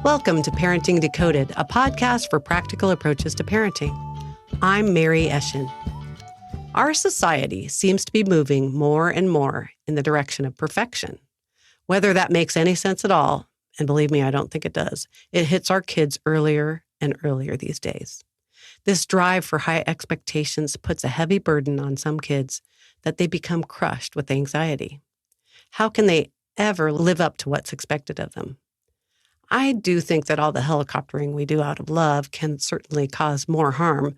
Welcome to Parenting Decoded, a podcast for practical approaches to parenting. I'm Mary Eschen. Our society seems to be moving more and more in the direction of perfection. Whether that makes any sense at all, and believe me, I don't think it does, it hits our kids earlier and earlier these days. This drive for high expectations puts a heavy burden on some kids that they become crushed with anxiety. How can they ever live up to what's expected of them? I do think that all the helicoptering we do out of love can certainly cause more harm,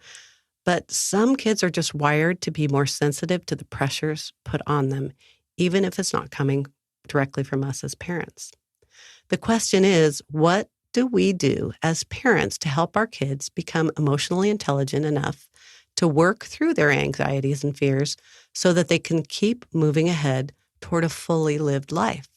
but some kids are just wired to be more sensitive to the pressures put on them, even if it's not coming directly from us as parents. The question is, what do we do as parents to help our kids become emotionally intelligent enough to work through their anxieties and fears so that they can keep moving ahead toward a fully lived life?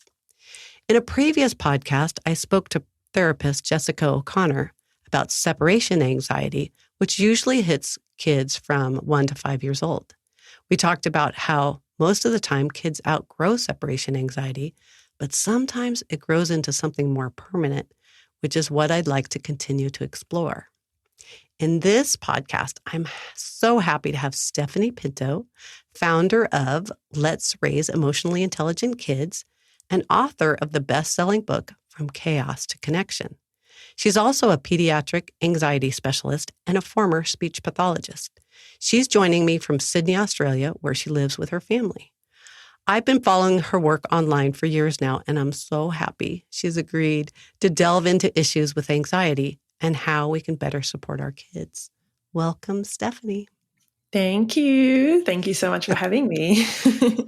In a previous podcast, I spoke to therapist Jessica O'Connor about separation anxiety, which usually hits kids from 1 to 5 years old. We talked about how most of the time kids outgrow separation anxiety, but sometimes it grows into something more permanent, which is what I'd like to continue to explore. In this podcast, I'm so happy to have Stephanie Pinto, founder of Let's Raise Emotionally Intelligent Kids, and author of the best-selling book, From Chaos to Connection. She's also a pediatric anxiety specialist and a former speech pathologist. She's joining me from Sydney, Australia, where she lives with her family. I've been following her work online for years now, and I'm so happy she's agreed to delve into issues with anxiety and how we can better support our kids. Welcome, Stephanie. Thank you. Thank you so much for having me.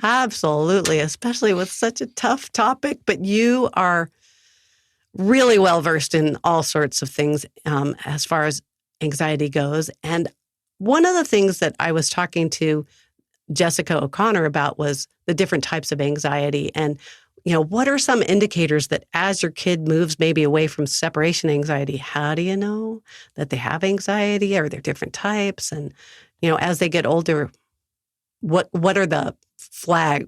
Absolutely, especially with such a tough topic, but you are really well-versed in all sorts of things as far as anxiety goes. And one of the things that I was talking to Jessica O'Connor about was the different types of anxiety. And, what are some indicators that as your kid moves maybe away from separation anxiety, how do you know that they have anxiety? Are there different types? And, as they get older, what are the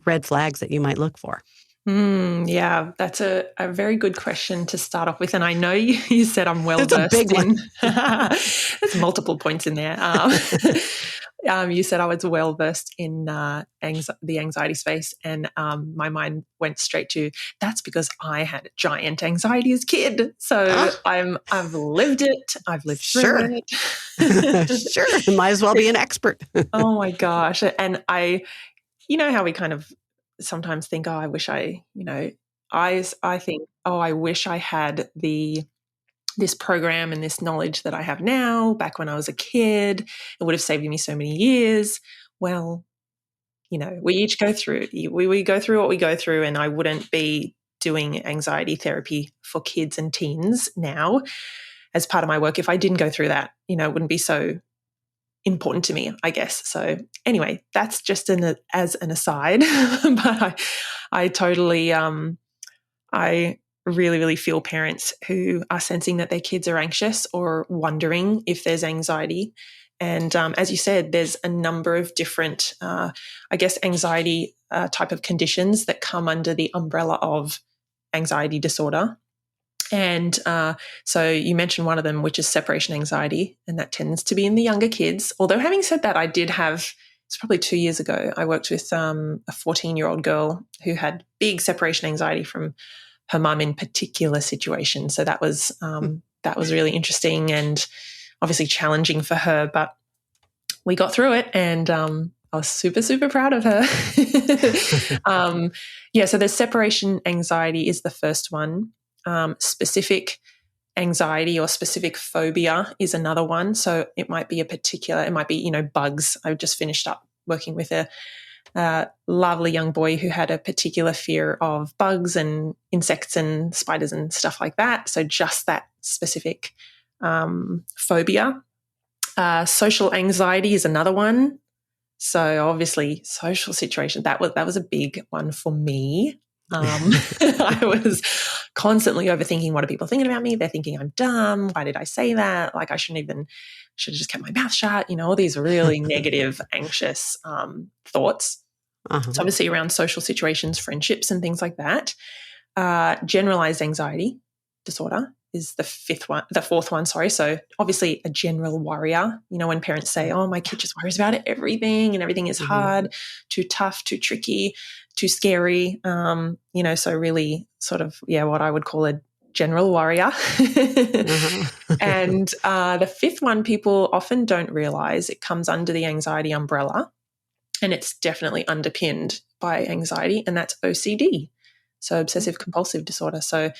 red flags that you might look for? Yeah, that's a very good question to start off with. And I know you said I'm well-versed It's a big one. There's multiple points in there. You said I was well-versed in the anxiety space, and my mind went straight to, that's because I had giant anxiety as a kid. So I've lived it. I've lived through it. Sure. Might as well be an expert. Oh my gosh. And how we kind of sometimes think, I wish I think, I wish I had this program and this knowledge that I have now back when I was a kid. It would have saved me so many years. Well, we each go through, we go through what we go through, and I wouldn't be doing anxiety therapy for kids and teens now as part of my work if I didn't go through that. It wouldn't be so important to me, I guess. So anyway, that's just as an aside, but I totally, I really, really feel parents who are sensing that their kids are anxious or wondering if there's anxiety. And as you said, there's a number of different, anxiety type of conditions that come under the umbrella of anxiety disorder. And so you mentioned one of them, which is separation anxiety, and that tends to be in the younger kids. Although having said that, it's probably 2 years ago, I worked with a 14-year-old girl who had big separation anxiety from her mum in particular situations. So that was really interesting and obviously challenging for her, but we got through it, and I was super, super proud of her. So the separation anxiety is the first one. Specific anxiety or specific phobia is another one. So it might be bugs. I just finished up working with a lovely young boy who had a particular fear of bugs and insects and spiders and stuff like that. So just that specific phobia. Social anxiety is another one. So obviously social situation, that was a big one for me. I was constantly overthinking, what are people thinking about me? They're thinking I'm dumb. Why did I say that? Like I should have just kept my mouth shut. All these really negative, anxious thoughts. Uh-huh. So obviously around social situations, friendships and things like that. Generalized anxiety disorder the fourth one, sorry. So obviously a general worrier. When parents say, oh, my kid just worries about everything and everything is hard, too tough, too tricky, too scary. So really sort of, what I would call a general worrier. And the fifth one, people often don't realize it comes under the anxiety umbrella, and it's definitely underpinned by anxiety, and that's OCD. So obsessive compulsive disorder. So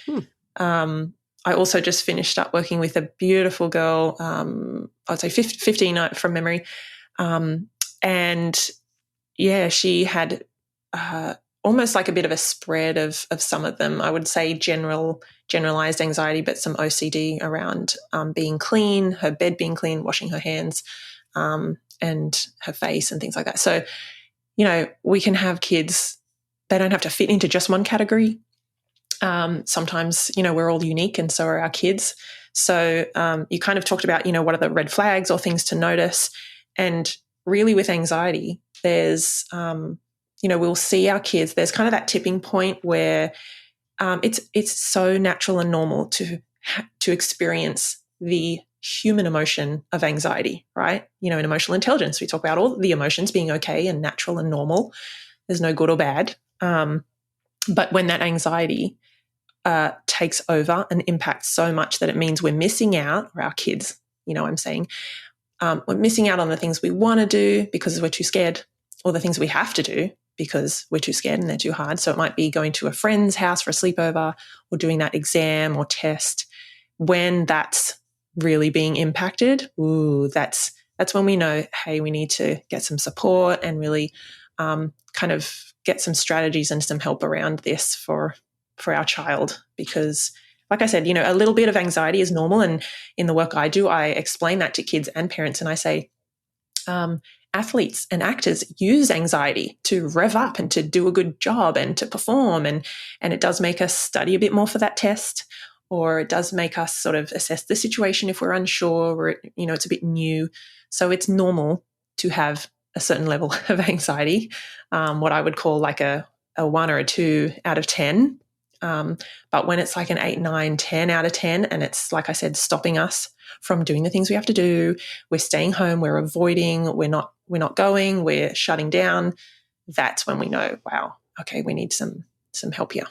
I also just finished up working with a beautiful girl, I'd say 15 from memory. And she had almost like a bit of a spread of some of them. I would say generalized anxiety, but some OCD around being clean, her bed being clean, washing her hands, and her face and things like that. So, we can have kids, they don't have to fit into just one category. Sometimes, we're all unique, and so are our kids. So you kind of talked about, what are the red flags or things to notice. And really with anxiety, there's, we'll see our kids, there's kind of that tipping point where it's so natural and normal to experience the human emotion of anxiety, right? In emotional intelligence, we talk about all the emotions being okay and natural and normal. There's no good or bad. But when that anxiety takes over and impacts so much that it means we're missing out, or our kids, I'm saying, we're missing out on the things we want to do because we're too scared, or the things we have to do because we're too scared and they're too hard. So it might be going to a friend's house for a sleepover, or doing that exam or test. When that's really being impacted, that's when we know, hey, we need to get some support and really kind of get some strategies and some help around this for our child. Because like I said, a little bit of anxiety is normal. And in the work I do, I explain that to kids and parents. And I say, athletes and actors use anxiety to rev up and to do a good job and to perform. And it does make us study a bit more for that test, or it does make us sort of assess the situation if we're unsure, or, it's a bit new. So it's normal to have a certain level of anxiety, what I would call like a 1 or a 2 out of 10. But when it's like an 8, 9, 10 out of 10, and it's, like I said, stopping us from doing the things we have to do, we're staying home, we're avoiding, we're not going, we're shutting down, that's when we know, wow, okay, we need some help here.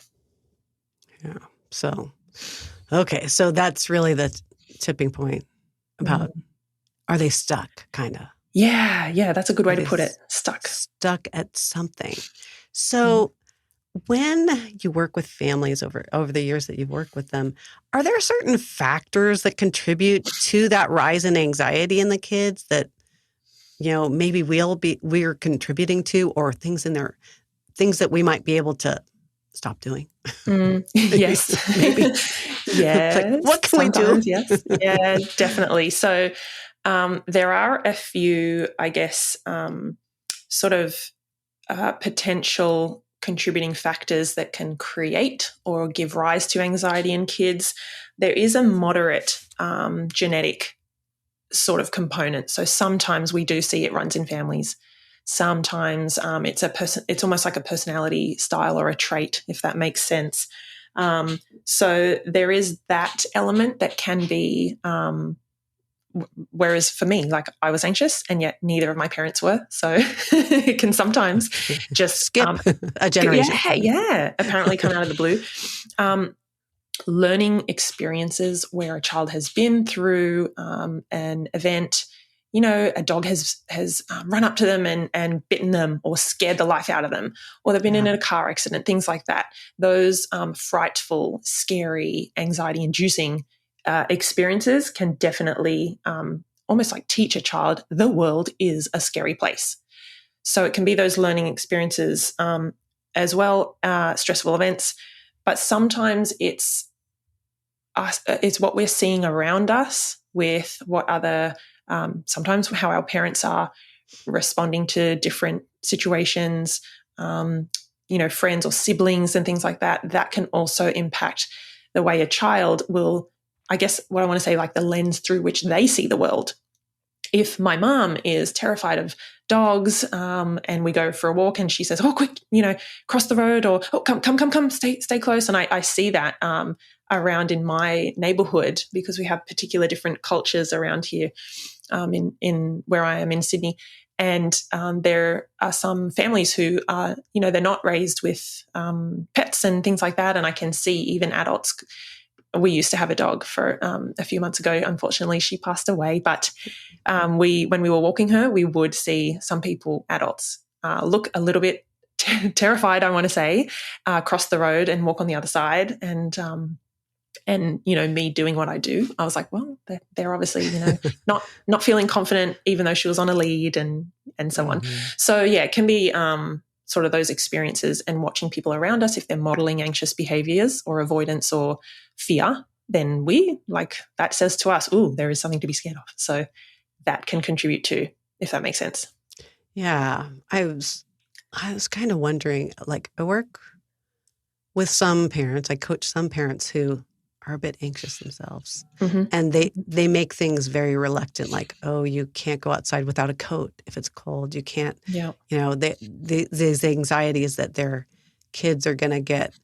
Yeah. So, okay. So that's really the tipping point about, are they stuck, kind of? Yeah. That's a good way to put it. Stuck at something. So when you work with families over the years that you've worked with them, are there certain factors that contribute to that rise in anxiety in the kids that, maybe we're contributing to, or things that we might be able to stop doing? Yes. Maybe. Yes. Like, what can we do? Yes. Yeah, definitely. So there are a few, I guess, sort of potential contributing factors that can create or give rise to anxiety in kids. There is a moderate genetic sort of component. So sometimes we do see it runs in families. Sometimes it's almost like a personality style or a trait, if that makes sense. So there is that element that can be, whereas for me, like, I was anxious and yet neither of my parents were. So it can sometimes just skip a generation. Yeah, apparently come out of the blue. Learning experiences where a child has been through an event, a dog has run up to them and bitten them or scared the life out of them, or they've been in a car accident, things like that. Those frightful, scary, anxiety-inducing experiences can definitely almost like teach a child the world is a scary place. So it can be those learning experiences as well, stressful events, but sometimes it's what we're seeing around us with what other, sometimes how our parents are responding to different situations, friends or siblings and things like that. That can also impact the way a child will, I guess what I want to say, like the lens through which they see the world. if my mom is terrified of dogs, and we go for a walk and she says, oh, quick, cross the road, or, oh, come, stay close. And I see that around in my neighborhood, because we have particular different cultures around here, in where I am in Sydney. And there are some families who are, they're not raised with pets and things like that. And I can see even adults. We used to have a dog for a few months ago. Unfortunately, she passed away. But when we were walking her, we would see some people, adults, look a little bit terrified, I want to say, cross the road and walk on the other side. And me doing what I do, I was like, well, they're obviously, not feeling confident, even though she was on a lead and so on. So yeah, it can be sort of those experiences and watching people around us. If they're modeling anxious behaviors or avoidance or fear, then that says to us, oh, there is something to be scared of. So that can contribute too, if that makes sense. Yeah. I was kind of wondering, I work with some parents, I coach some parents who are a bit anxious themselves. And they make things very reluctant, like, oh, you can't go outside without a coat if it's cold. You can't, these anxieties that their kids are going to get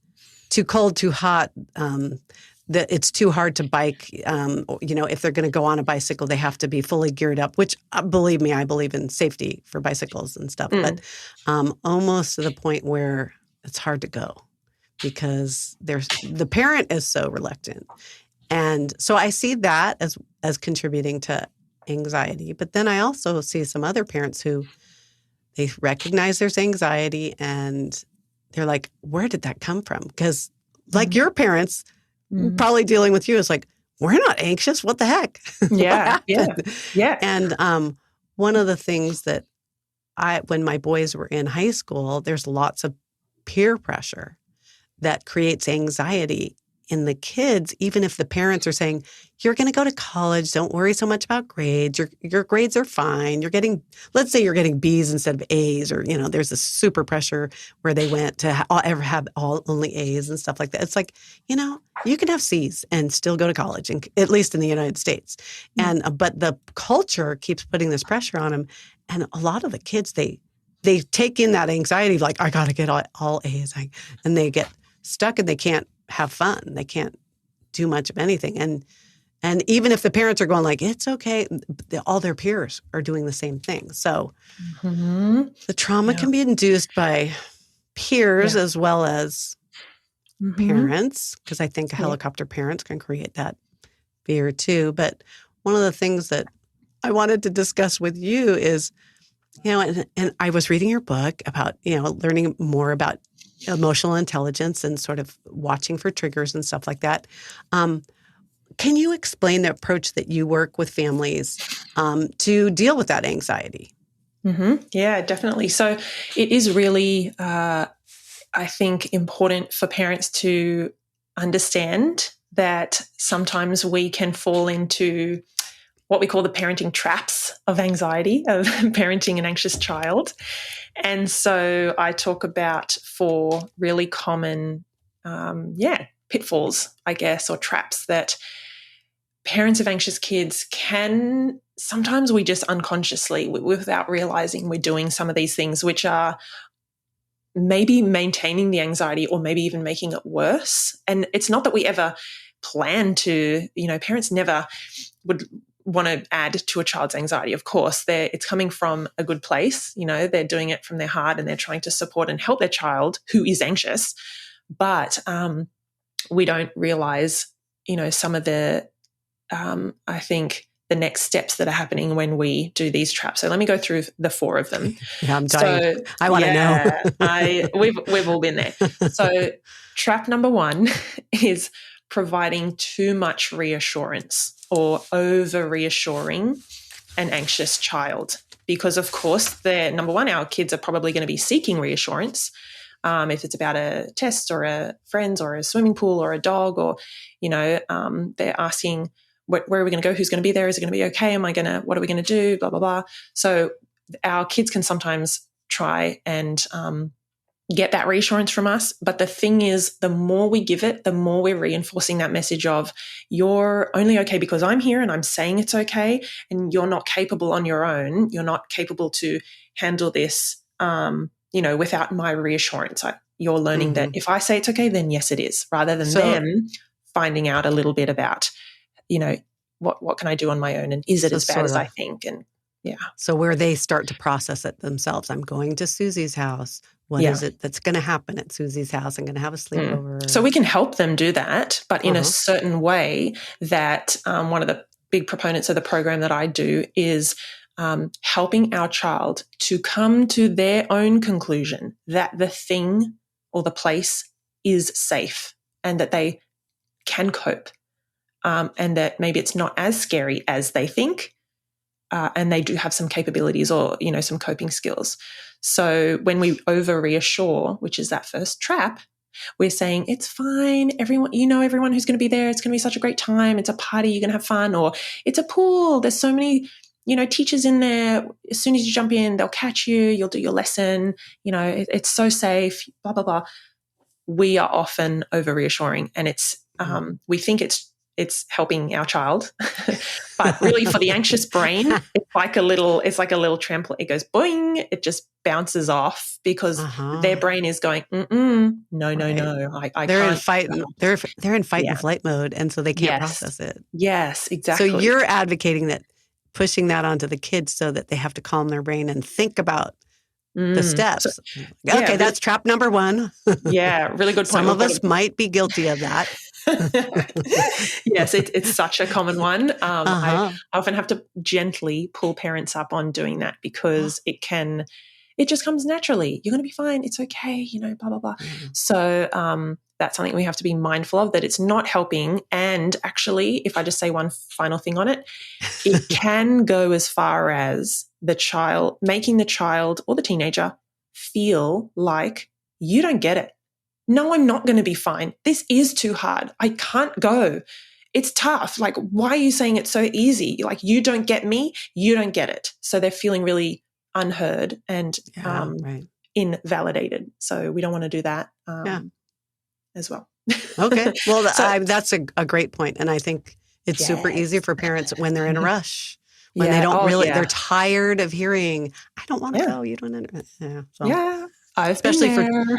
too cold, too hot, that it's too hard to bike. If they're going to go on a bicycle, they have to be fully geared up, which, believe me, I believe in safety for bicycles and stuff, but almost to the point where it's hard to go, because the parent is so reluctant. And so I see that as contributing to anxiety. But then I also see some other parents who they recognize there's anxiety and they're like, where did that come from? Because your parents probably dealing with you is like, we're not anxious. What the heck? Yeah. Yeah. And one of the things that when my boys were in high school, there's lots of peer pressure that creates anxiety in the kids, even if the parents are saying, you're going to go to college, don't worry so much about grades, your grades are fine, let's say you're getting B's instead of A's, or, there's this super pressure where they went to ever have only A's and stuff like that. It's like, you can have C's and still go to college, and at least in the United States. And but the culture keeps putting this pressure on them. And a lot of the kids, they take in that anxiety, like, I got to get all A's, and they get stuck and they can't have fun. They can't do much of anything. And even if the parents are going like, it's okay, all their peers are doing the same thing. So the trauma can be induced by peers as well as parents, because I think helicopter parents can create that fear too. But one of the things that I wanted to discuss with you is, and I was reading your book about, learning more about emotional intelligence and sort of watching for triggers and stuff like that. Can you explain the approach that you work with families to deal with that anxiety? Yeah, definitely. So it is really, I think, important for parents to understand that sometimes we can fall into what we call the parenting traps of anxiety, of parenting an anxious child. And so I talk about 4 really common, pitfalls, I guess, or traps that parents of anxious kids can, sometimes we just unconsciously, without realizing we're doing some of these things, which are maybe maintaining the anxiety or maybe even making it worse. And it's not that we ever plan to, parents never would want to add to a child's anxiety. Of course, it's coming from a good place. They're doing it from their heart and they're trying to support and help their child who is anxious. But we don't realize, some of the, I think, the next steps that are happening when we do these traps. So let me go through the 4 of them. Yeah, I'm dying. I want to know. We've all been there. So trap number 1 is providing too much reassurance or over reassuring an anxious child. Because of course, number 1, our kids are probably going to be seeking reassurance. If it's about a test or a friends or a swimming pool or a dog, or, they're asking, where are we going to go? Who's going to be there? Is it going to be okay? What are we going to do? Blah, blah, blah. So our kids can sometimes try and get that reassurance from us. But the thing is, the more we give it, the more we're reinforcing that message of, you're only okay because I'm here and I'm saying it's okay, and you're not capable on your own. You're not capable to handle this, without my reassurance. You're learning that if I say it's okay, then yes, it is, rather than them finding out a little bit about, what can I do on my own, and is it as bad as I think? And so where they start to process it themselves. I'm going to Susie's house. What is it that's going to happen at Susie's house? I'm going to have a sleepover. So we can help them do that, but in a certain way that one of the big proponents of the program that I do is helping our child to come to their own conclusion that the thing or the place is safe and that they can cope, and that maybe it's not as scary as they think. And they do have some capabilities or, some coping skills. So when we over reassure, which is that first trap, we're saying it's fine. Everyone who's going to be there. It's going to be such a great time. It's a party. You're going to have fun. Or it's a pool. There's so many, teachers in there. As soon as you jump in, they'll catch you. You'll do your lesson. It's so safe, blah, blah, blah. We are often over reassuring, and we think it's helping our child, but really for the anxious brain, it's like a little trampoline. It goes boing, it just bounces off because their brain is going, no, I they're can't. In fight, they're in fight and flight mode, and so they can't process it. Yes, exactly. So you're advocating that, pushing that onto the kids so that they have to calm their brain and think about the steps. That's trap number one. Really good point. Some of us might be guilty of that. Yes, it's such a common one. I often have to gently pull parents up on doing that because it just comes naturally. You're going to be fine. It's okay, blah, blah, blah. So that's something we have to be mindful of, that it's not helping. And actually, if I just say one final thing on it, it can go as far as making the child or the teenager feel like you don't get it. No, I'm not going to be fine. This is too hard. I can't go. It's tough. Like, why are you saying it's so easy? Like, you don't get me. You don't get it. So they're feeling really unheard and invalidated. So we don't want to do that as well. Okay. Well, that's a great point. And I think it's super easy for parents when they're in a rush, when they don't they're tired of hearing, I don't want to go. You don't understand. Especially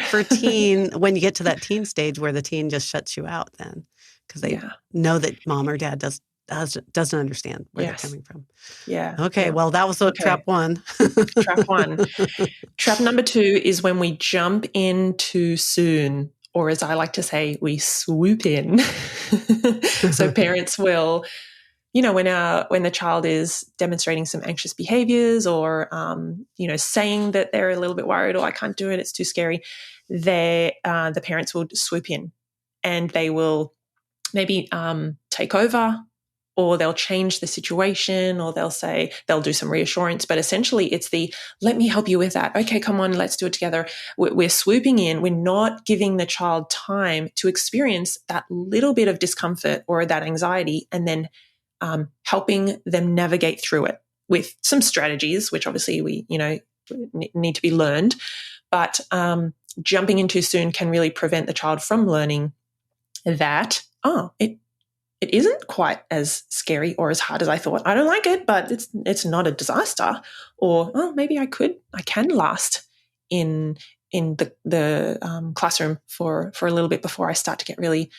for teen, when you get to that teen stage where the teen just shuts you out then because they know that mom or dad doesn't understand where they're coming from. Yeah. Okay. Well, that was trap one. Trap one. Trap number two is when we jump in too soon, or as I like to say, we swoop in. So parents will, when the child is demonstrating some anxious behaviors or, saying that they're a little bit worried or I can't do it, it's too scary, the parents will swoop in and they will maybe take over, or they'll change the situation, or they'll do some reassurance. But essentially it's let me help you with that. Okay, come on, let's do it together. We're swooping in. We're not giving the child time to experience that little bit of discomfort or that anxiety, and then helping them navigate through it with some strategies, which obviously we, need to be learned. But jumping in too soon can really prevent the child from learning that, it isn't quite as scary or as hard as I thought. I don't like it, but it's not a disaster. Or, maybe I can last in the classroom for a little bit before I start to get really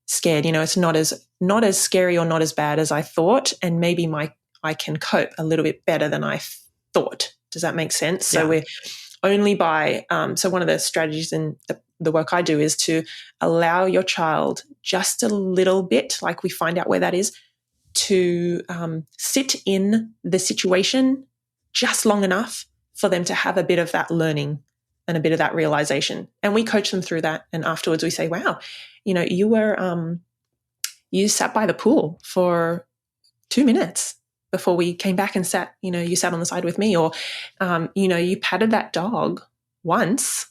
scared. It's not as scary or not as bad as I thought, and maybe I can cope a little bit better than I thought. Does that make sense? Yeah. So we're only by so one of the strategies in the work I do is to allow your child just a little bit, like we find out where that is, to sit in the situation just long enough for them to have a bit of that learning and a bit of that realization. And we coach them through that. And afterwards we say, wow, you sat by the pool for 2 minutes before we came back and sat, you sat on the side with me, or, you patted that dog once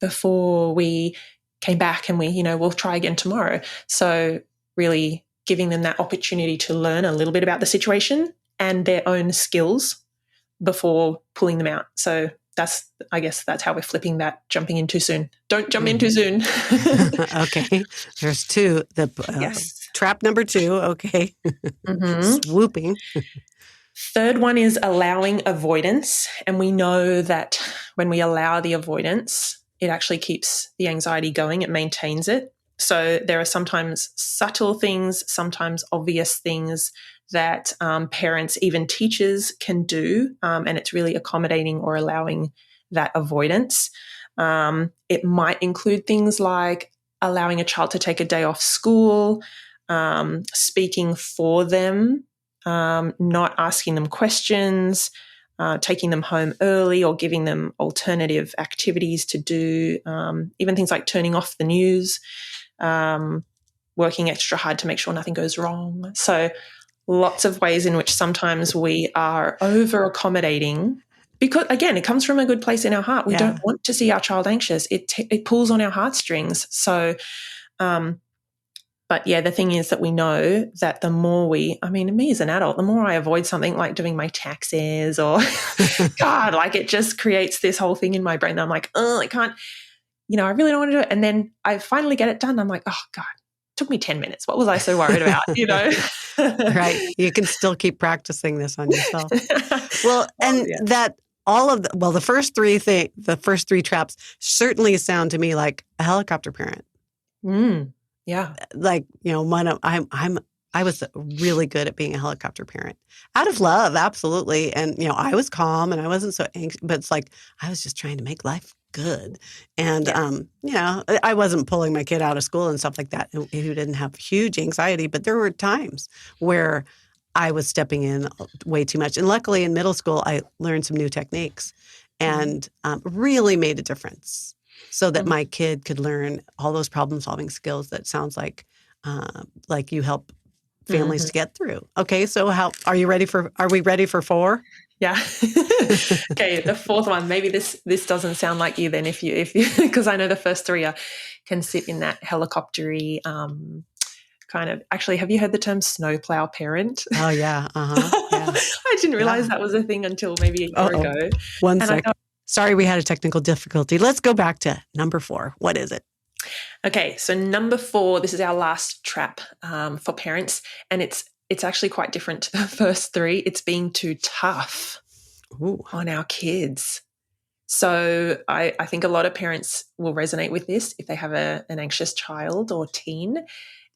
before we came back, and we'll try again tomorrow. So really giving them that opportunity to learn a little bit about the situation and their own skills before pulling them out. So I guess that's how we're flipping that, jumping in too soon. Don't jump in too soon. Okay. There's two. Yes. Trap number 2. Okay. Swooping. Third one is allowing avoidance. And we know that when we allow the avoidance, it actually keeps the anxiety going. It maintains it. So there are sometimes subtle things, sometimes obvious things that parents, even teachers, can do. And it's really accommodating or allowing that avoidance. It might include things like allowing a child to take a day off school, speaking for them, not asking them questions, taking them home early or giving them alternative activities to do, even things like turning off the news, working extra hard to make sure nothing goes wrong. So lots of ways in which sometimes we are over accommodating because, again, it comes from a good place in our heart. We don't want to see our child anxious. It pulls on our heartstrings. So, but yeah, the thing is that we know that the more me as an adult, the more I avoid something like doing my taxes or God, like it just creates this whole thing in my brain that I'm like, oh, I can't, I really don't want to do it. And then I finally get it done. I'm like, oh God, it took me 10 minutes. What was I so worried about, Right. You can still keep practicing this on yourself. Well, and that all of the first three traps certainly sound to me like a helicopter parent. Yeah. Like, I was really good at being a helicopter parent out of love. Absolutely. And, I was calm and I wasn't so anxious, but it's like, I was just trying to make life good. And, I wasn't pulling my kid out of school and stuff like that who didn't have huge anxiety, but there were times where I was stepping in way too much. And luckily in middle school, I learned some new techniques and really made a difference so that my kid could learn all those problem-solving skills that sounds like you help families to get through. Okay, so are we ready for 4? Yeah. Okay, the fourth one, maybe this doesn't sound like you then if you because I know the first 3 can sit in that helicoptery kind of. Actually, have you heard the term snowplow parent? Oh yeah. Yeah. I didn't realize that was a thing until maybe a year ago. One second. Sorry, we had a technical difficulty. Let's go back to number 4. What is it? Okay, so number 4, this is our last trap for parents, and it's actually quite different to the first 3. It's being too tough on our kids. So I think a lot of parents will resonate with this if they have an anxious child or teen.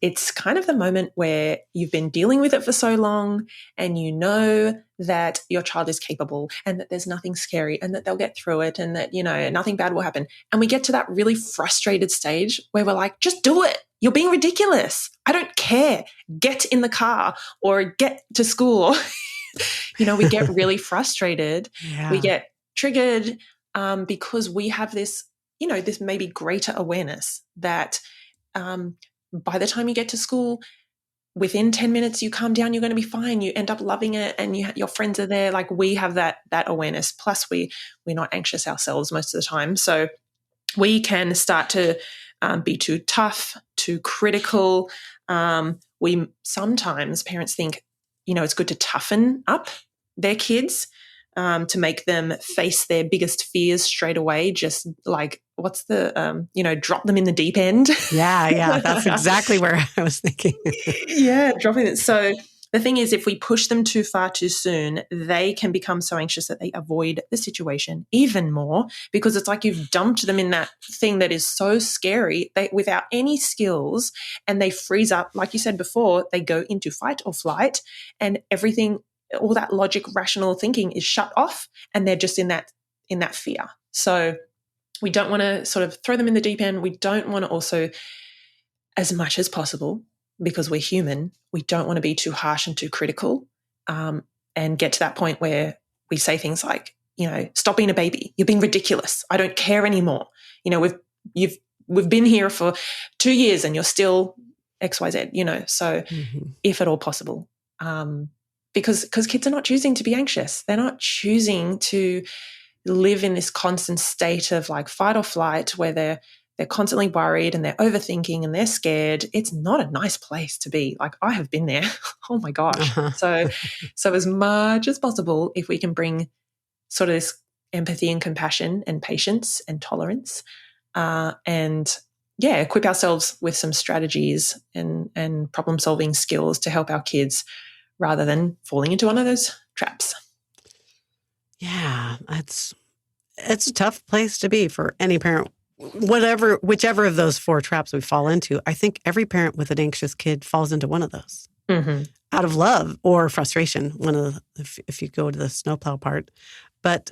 It's kind of the moment where you've been dealing with it for so long and you know that your child is capable and that there's nothing scary and that they'll get through it and that, nothing bad will happen. And we get to that really frustrated stage where we're like, just do it. You're being ridiculous. I don't care. Get in the car or get to school. We get really frustrated. Yeah. We get triggered because we have this, this maybe greater awareness that by the time you get to school, within 10 minutes, you calm down, you're going to be fine. You end up loving it and your friends are there. Like we have that awareness. Plus we're not anxious ourselves most of the time. So we can start to be too tough, too critical. Sometimes parents think, it's good to toughen up their kids to make them face their biggest fears straight away. Just like, what's the, drop them in the deep end. Yeah. That's exactly where I was thinking. Yeah, dropping it. So the thing is, if we push them too far too soon, they can become so anxious that they avoid the situation even more because it's like you've dumped them in that thing that is so scary without any skills, and they freeze up. Like you said before, they go into fight or flight and everything, all that logic, rational thinking is shut off and they're just in that fear. So we don't want to sort of throw them in the deep end. We don't want to also, as much as possible, because we're human, we don't want to be too harsh and too critical and get to that point where we say things like, stop being a baby. You're being ridiculous. I don't care anymore. We've been here for 2 years and you're still XYZ, so if at all possible. Because kids are not choosing to be anxious. They're not choosing to live in this constant state of like fight or flight where they're constantly worried and they're overthinking and they're scared. It's not a nice place to be. Like I have been there. Oh my gosh. So as much as possible, if we can bring sort of this empathy and compassion and patience and tolerance, and equip ourselves with some strategies and problem-solving skills to help our kids rather than falling into one of those traps. Yeah, it's a tough place to be for any parent, whichever of those 4 traps we fall into. I think every parent with an anxious kid falls into one of those out of love or frustration. If you go to the snowplow part, but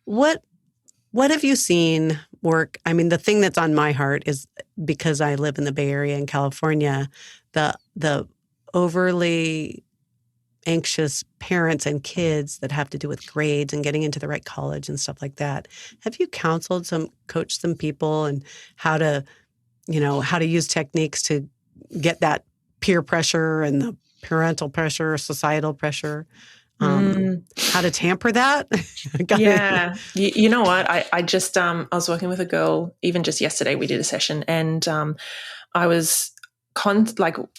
what have you seen work? I mean, the thing that's on my heart is, because I live in the Bay Area in California, the overly anxious parents and kids that have to do with grades and getting into the right college and stuff like that. Have you coached some people and how to use techniques to get that peer pressure and the parental pressure, societal pressure, how to tamper that? Yeah. You know what? I just, I was working with a girl, even just yesterday, we did a session, and I was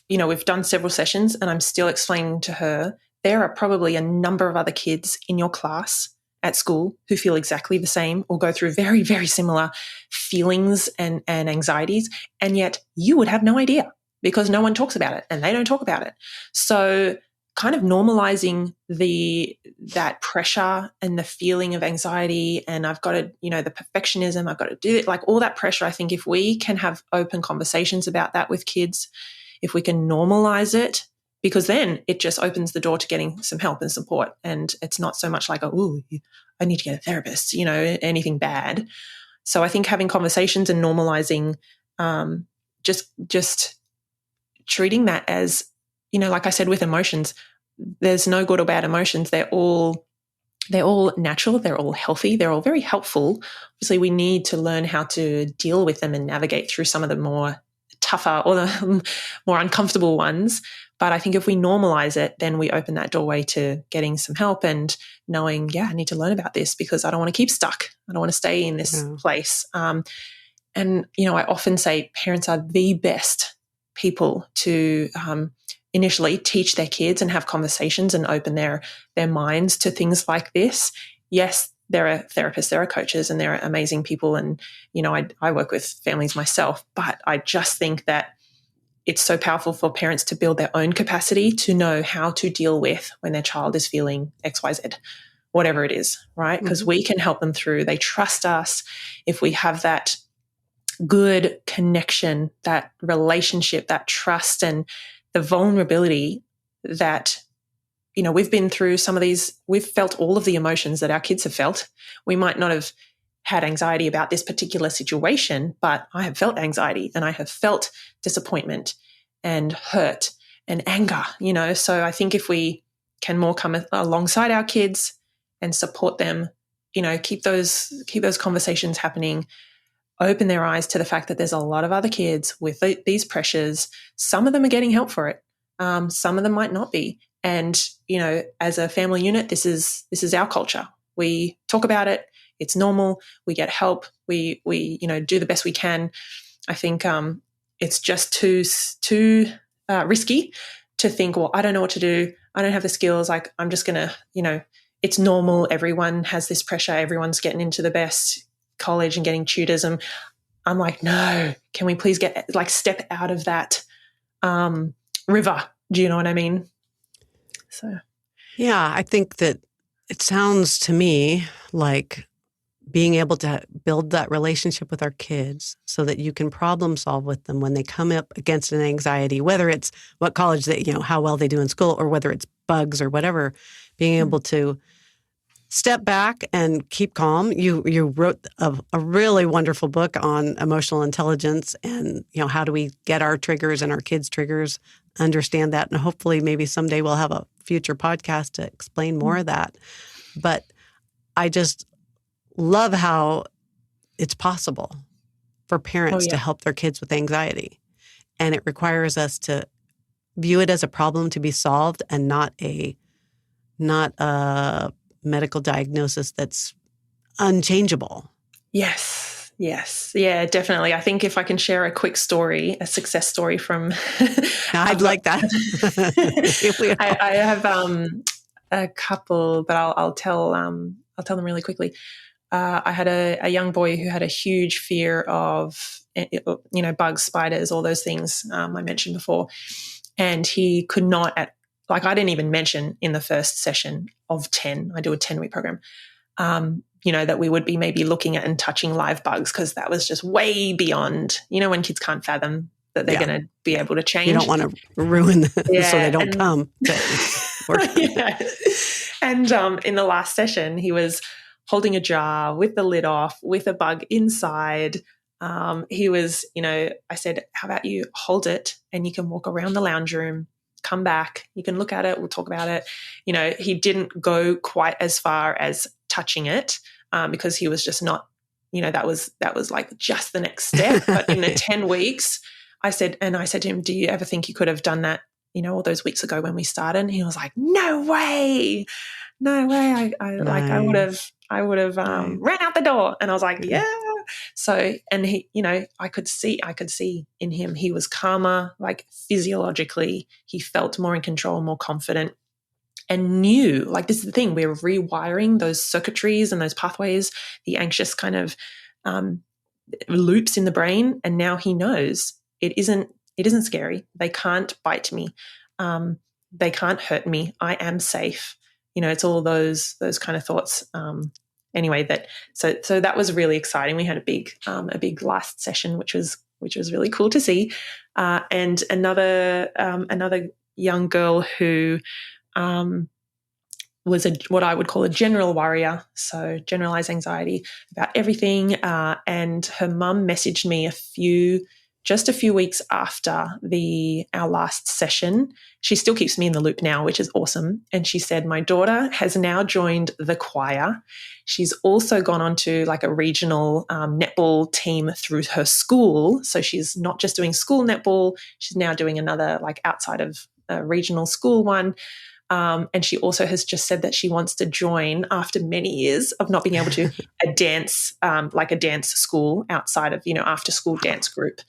we've done several sessions, and I'm still explaining to her, there are probably a number of other kids in your class at school who feel exactly the same or go through very, very similar feelings and anxieties. And yet you would have no idea because no one talks about it and they don't talk about it. So kind of normalizing that pressure and the feeling of anxiety, and I've got to, the perfectionism, I've got to do it, like all that pressure. I think if we can have open conversations about that with kids, if we can normalize it, because then it just opens the door to getting some help and support. And it's not so much like, oh, I need to get a therapist, anything bad. So I think having conversations and normalizing, just treating that as, like I said, with emotions, there's no good or bad emotions. They're all natural. They're all healthy. They're all very helpful. Obviously, we need to learn how to deal with them and navigate through some of the more tougher or the more uncomfortable ones. But I think if we normalize it, then we open that doorway to getting some help and knowing, I need to learn about this because I don't want to keep stuck. I don't want to stay in this place. And, I often say parents are the best people to initially teach their kids and have conversations and open their minds to things like this. Yes, there are therapists, there are coaches, and there are amazing people. And, I work with families myself, but I just think that it's so powerful for parents to build their own capacity to know how to deal with when their child is feeling X, Y, Z, whatever it is, right? Because we can help them through. They trust us. If we have that good connection, that relationship, that trust, and the vulnerability that, we've been through some of these, we've felt all of the emotions that our kids have felt. We might not have had anxiety about this particular situation, but I have felt anxiety and I have felt disappointment and hurt and anger, So I think if we can more come alongside our kids and support them, keep those conversations happening, open their eyes to the fact that there's a lot of other kids with these pressures. Some of them are getting help for it. Some of them might not be. And, as a family unit, this is our culture. We talk about it. It's normal. We get help. We do the best we can. I think it's just too risky to think, well, I don't know what to do. I don't have the skills. Like, I'm just going to, it's normal. Everyone has this pressure. Everyone's getting into the best college and getting tutors. And I'm like, no, can we please step out of that river? Do you know what I mean? So, yeah, I think that it sounds to me like being able to build that relationship with our kids so that you can problem solve with them when they come up against an anxiety, whether it's what college they, how well they do in school, or whether it's bugs or whatever, being able to step back and keep calm. You wrote a really wonderful book on emotional intelligence and, how do we get our triggers and our kids' triggers, understand that. And hopefully maybe someday we'll have a future podcast to explain more of that. But I just love how it's possible for parents to help their kids with anxiety. And it requires us to view it as a problem to be solved and not a medical diagnosis that's unchangeable. Yes. Yeah, definitely. I think if I can share a quick story, a success story from... I'd like that. I have a couple, but I'll tell tell them really quickly. I had a young boy who had a huge fear of, bugs, spiders, all those things I mentioned before. And he could not I didn't even mention in the first session of 10, I do a 10-week program, that we would be maybe looking at and touching live bugs, because that was just way beyond, when kids can't fathom that they're going to be able to change. You don't want to ruin so they don't come. Yeah. And in the last session, he was holding a jar with the lid off, with a bug inside. He was, I said, how about you hold it and you can walk around the lounge room, come back, you can look at it, we'll talk about it. He didn't go quite as far as touching it because he was just not, that was like just the next step. But in the 10 weeks, I said to him, do you ever think you could have done that, all those weeks ago when we started? And he was like, no way. I would have ran out the door. And I was like, yeah. So, and he, I could see in him, he was calmer, like physiologically, he felt more in control, more confident, and knew, like, this is the thing, we're rewiring those circuitries and those pathways, the anxious kind of loops in the brain. And now he knows it isn't scary. They can't bite me. They can't hurt me. I am safe. It's all those kind of thoughts. Anyway, so that was really exciting. We had a big last session, which was really cool to see. And another young girl who was what I would call a general worrier, so generalized anxiety about everything. And her mum messaged me just a few weeks after our last session. She still keeps me in the loop now, which is awesome. And she said, my daughter has now joined the choir. She's also gone on to like a regional netball team through her school. So she's not just doing school netball, she's now doing another like outside of a regional school one. And she also has just said that she wants to join, after many years of not being able to, a dance, like a dance school outside of, after school dance group.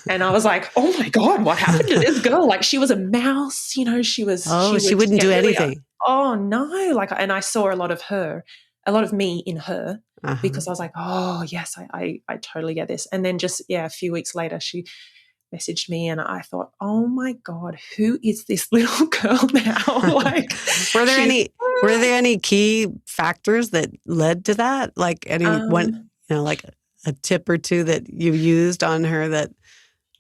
And I was like, oh my God, what happened to this girl? Like, she was a mouse, she was. Oh, she wouldn't do anything. Oh no. And I saw a lot of me in her, because I was like, oh yes, I totally get this. And then just, a few weeks later, she messaged me and I thought, oh my God, who is this little girl now? Like, were there any key factors that led to that? Like anyone, like a tip or two that you used on her that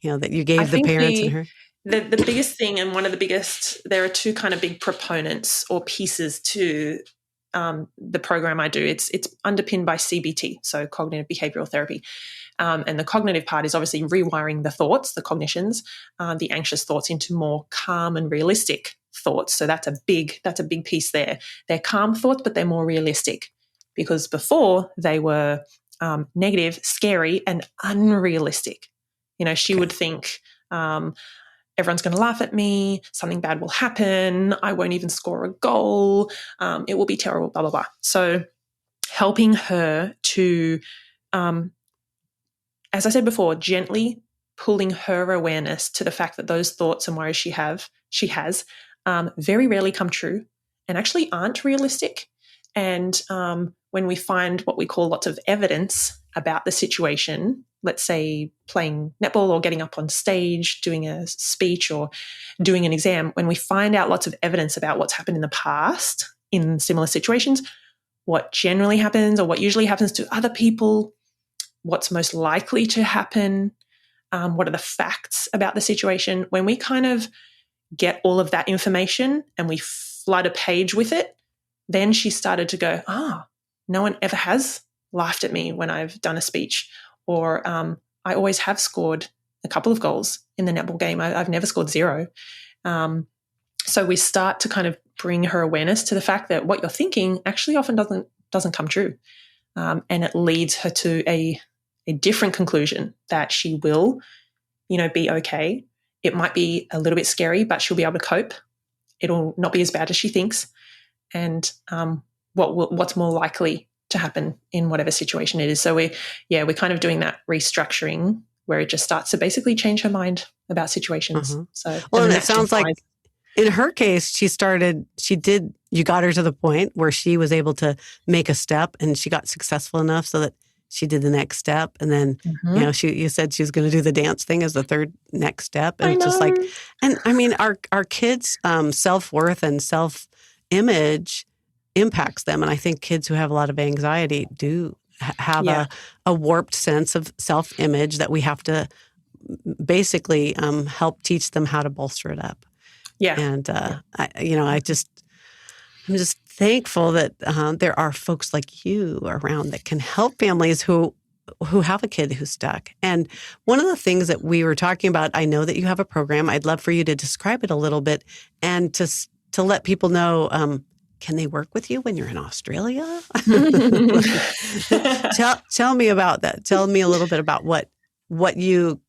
you gave the parents and her? The biggest thing, and one of the biggest, there are two kind of big proponents or pieces to the program I do. It's underpinned by CBT, so cognitive behavioral therapy. And the cognitive part is obviously rewiring the thoughts, the cognitions, the anxious thoughts into more calm and realistic thoughts. So that's a big piece there. They're calm thoughts, but they're more realistic, because before they were negative, scary, and unrealistic. She would think, everyone's going to laugh at me, something bad will happen, I won't even score a goal, it will be terrible, blah, blah, blah. So helping her to, as I said before, gently pulling her awareness to the fact that those thoughts and worries she has very rarely come true and actually aren't realistic. And when we find what we call lots of evidence about the situation, let's say playing netball or getting up on stage, doing a speech or doing an exam, when we find out lots of evidence about what's happened in the past in similar situations, what generally happens or what usually happens to other people, what's most likely to happen, what are the facts about the situation, when we kind of get all of that information and we flood a page with it, then she started to go, no one ever has laughed at me when I've done a speech, or I always have scored a couple of goals in the netball game. I've never scored 0. So we start to kind of bring her awareness to the fact that what you're thinking actually often doesn't come true. And it leads her to a different conclusion, that she will, be okay. It might be a little bit scary, but she'll be able to cope. It'll not be as bad as she thinks. And what's more likely to happen in whatever situation it is. So we're kind of doing that restructuring where it just starts to basically change her mind about situations. So, and it sounds like in her case, she did you got her to the point where she was able to make a step and she got successful enough so that she did the next step. And then, you said she was going to do the dance thing as the third next step. And I it's just know. and I mean, our kids' self-worth and self-image impacts them. And I think kids who have a lot of anxiety do have a warped sense of self-image that we have to basically help teach them how to bolster it up. Yeah. And, I'm just thankful that there are folks like you around that can help families who have a kid who's stuck. And one of the things that we were talking about, I know that you have a program. I'd love for you to describe it a little bit and to let people know, can they work with you when you're in Australia? Tell me about that. Tell me a little bit about what you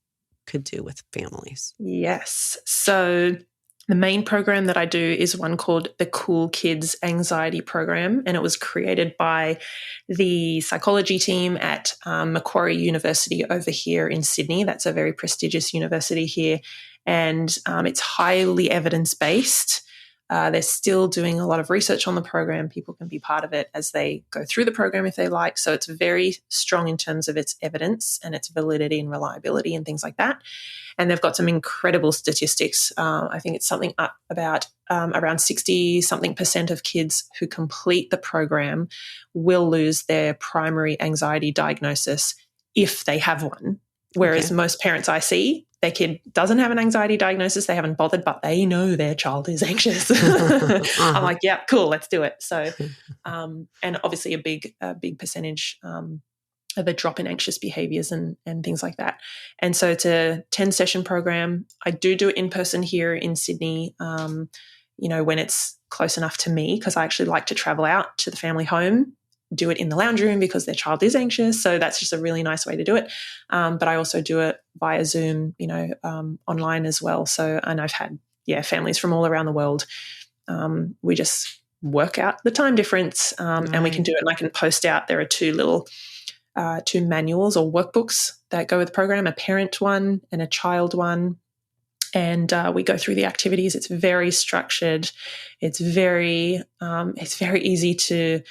could do with families. Yes. So the main program that I do is one called the Cool Kids Anxiety Program, and it was created by the psychology team at Macquarie University over here in Sydney. That's a very prestigious university here, and it's highly evidence-based. They're still doing a lot of research on the program. People can be part of it as they go through the program if they like. So it's very strong in terms of its evidence and its validity and reliability and things like that. And they've got some incredible statistics. I think it's something up about around 60-something% of kids who complete the program will lose their primary anxiety diagnosis if they have one. Whereas most parents I see, their kid doesn't have an anxiety diagnosis, they haven't bothered, but they know their child is anxious. I'm like, yeah, cool, let's do it. So, and obviously a big percentage of a drop in anxious behaviors and things like that. And so it's a 10-session program. I do it in person here in Sydney, when it's close enough to me, because I actually like to travel out to the family home, do it in the lounge room because their child is anxious. So that's just a really nice way to do it. But I also do it via Zoom, online as well. So, and I've had, families from all around the world. We just work out the time difference and we can do it. And I can post out, there are two manuals or workbooks that go with the program, a parent one and a child one. And we go through the activities. It's very structured. It's very easy to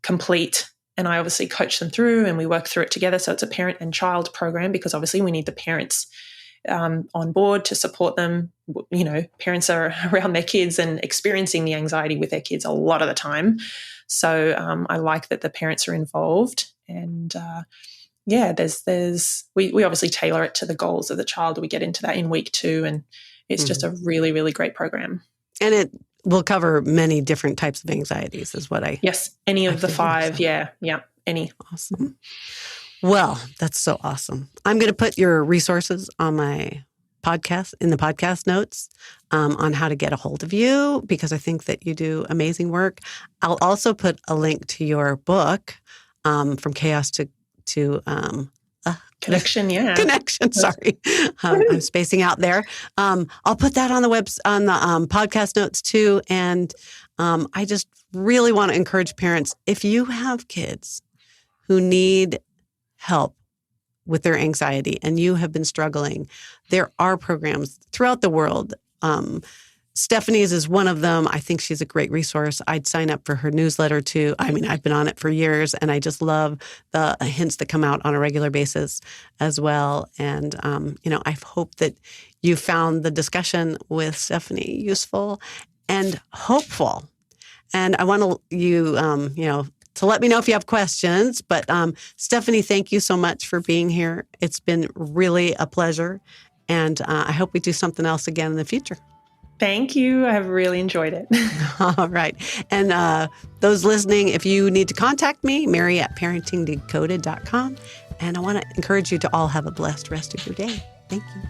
complete, and I obviously coach them through and we work through it together. So it's a parent and child program because obviously we need the parents on board to support them. Parents are around their kids and experiencing the anxiety with their kids a lot of the time. So I like that the parents are involved, and we obviously tailor it to the goals of the child. We get into that in week 2, and it's just a really, really great program. And it will cover many different types of anxieties is what I... Yes, any of the 5. So. Yeah, any. Awesome. Well, that's so awesome. I'm going to put your resources on my podcast, in the podcast notes, on how to get a hold of you, because I think that you do amazing work. I'll also put a link to your book, From Chaos to Connection, Connection, sorry. I'm spacing out there. I'll put that on the podcast notes too. And I just really want to encourage parents, if you have kids who need help with their anxiety and you have been struggling, there are programs throughout the world. Stephanie's is one of them. I think she's a great resource. I'd sign up for her newsletter too. I mean, I've been on it for years, and I just love the hints that come out on a regular basis as well. And, I hope that you found the discussion with Stephanie useful and hopeful. And I want you, to let me know if you have questions. But Stephanie, thank you so much for being here. It's been really a pleasure. And I hope we do something else again in the future. Thank you. I have really enjoyed it. All right. And those listening, if you need to contact me, Mary@parentingdecoded.com. And I want to encourage you to all have a blessed rest of your day. Thank you.